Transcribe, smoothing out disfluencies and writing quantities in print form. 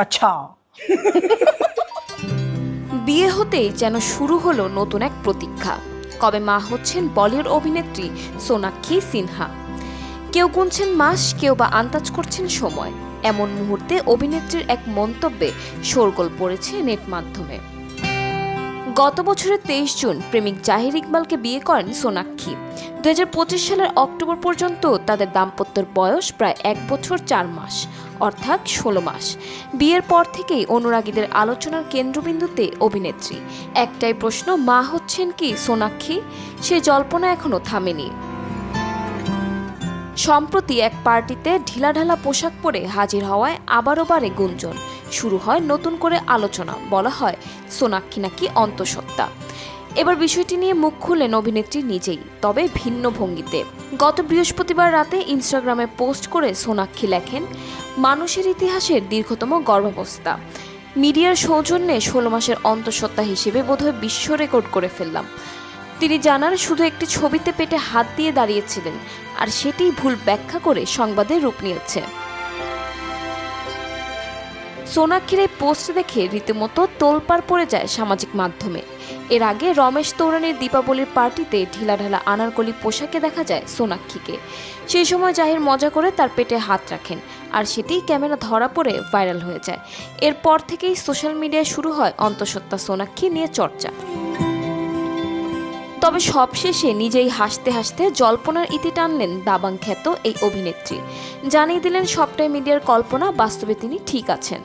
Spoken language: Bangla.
আচ্ছা। বিয়ে হতেই যেন শুরু হলো নতুন এক প্রতীক্ষা। কবে মা হচ্ছেন বলিউড অভিনেত্রী সোনাক্ষী সিনহা। কেউ গুনছেন মাস, কেউ বা আন্দাজ করছেন সময়। এমন মুহূর্তে অভিনেত্রীর এক মন্তব্যে শোরগোল পড়েছে নেট মাধ্যমে। গত বছরের 23 জুন প্রেমিক জাহির ইকবালকে বিয়ে করেন সোনাক্ষী। 2025 সালের অক্টোবর পর্যন্ত তাদের দাম্পত্যের বয়স প্রায় 1 বছর 4 মাস, অর্থাৎ 16 মাস। বিয়ের পর থেকেই অনুরাগীদের আলোচনার কেন্দ্রবিন্দুতে অভিনেত্রী। একটাই প্রশ্ন, মা হচ্ছেন কি সোনাক্ষী? সেই জল্পনা এখনো থামেনি। সম্প্রতি এক পার্টিতে ঢিলাঢালা পোশাক পরে হাজির হওয়ায় আবারও বাড়ে গুঞ্জন। শুরু হয় নতুন করে আলোচনা, বলা হয় সোনাক্ষী নাকি অন্তঃসত্ত্বা। এবার বিষয়টি নিয়ে মুখ খুললেন অভিনেত্রী নিজেই, তবে ভিন্ন ভঙ্গিতে। গত বৃহস্পতিবার রাতে ইনস্টাগ্রামে পোস্ট করে সোনাক্ষী লেখেন, মানুষের ইতিহাসের দীর্ঘতম গর্ভাবস্থা। মিডিয়ার সৌজন্যে 16 মাসের অন্তঃসত্ত্বা হিসেবে বোধহয় বিশ্ব রেকর্ড করে ফেললাম। তিনি জানান, শুধু একটি ছবিতে পেটে হাত দিয়ে দাঁড়িয়েছিলেন, আর সেটিই ভুল ব্যাখ্যা করে সংবাদের রূপ নিয়েছে। সোনাক্ষীর এই পোস্ট দেখে রীতিমতো তোলপাড় পড়ে যায় সামাজিক মাধ্যমে। এর আগে রমেশ তৌরানীর দীপাবলির পার্টিতে ঢিলাঢালা আনারকলি পোশাকে দেখা যায় সোনাক্ষীকে। সেই সময় জাহির মজা করে তার পেটে হাত রাখেন, আর সেটি ক্যামেরা ধরা পড়ে ভাইরাল হয়ে যায়। এরপর থেকেই সোশ্যাল মিডিয়ায় শুরু হয় অন্তঃসত্ত্বা সোনাক্ষী নিয়ে চর্চা। তবে সবশেষে নিজেই হাসতে হাসতে জল্পনার ইতি টানলেন দাবাং খ্যাত এই অভিনেত্রী। জানিয়ে দিলেন সবটাই মিডিয়ার কল্পনা, বাস্তবে তিনি ঠিক আছেন।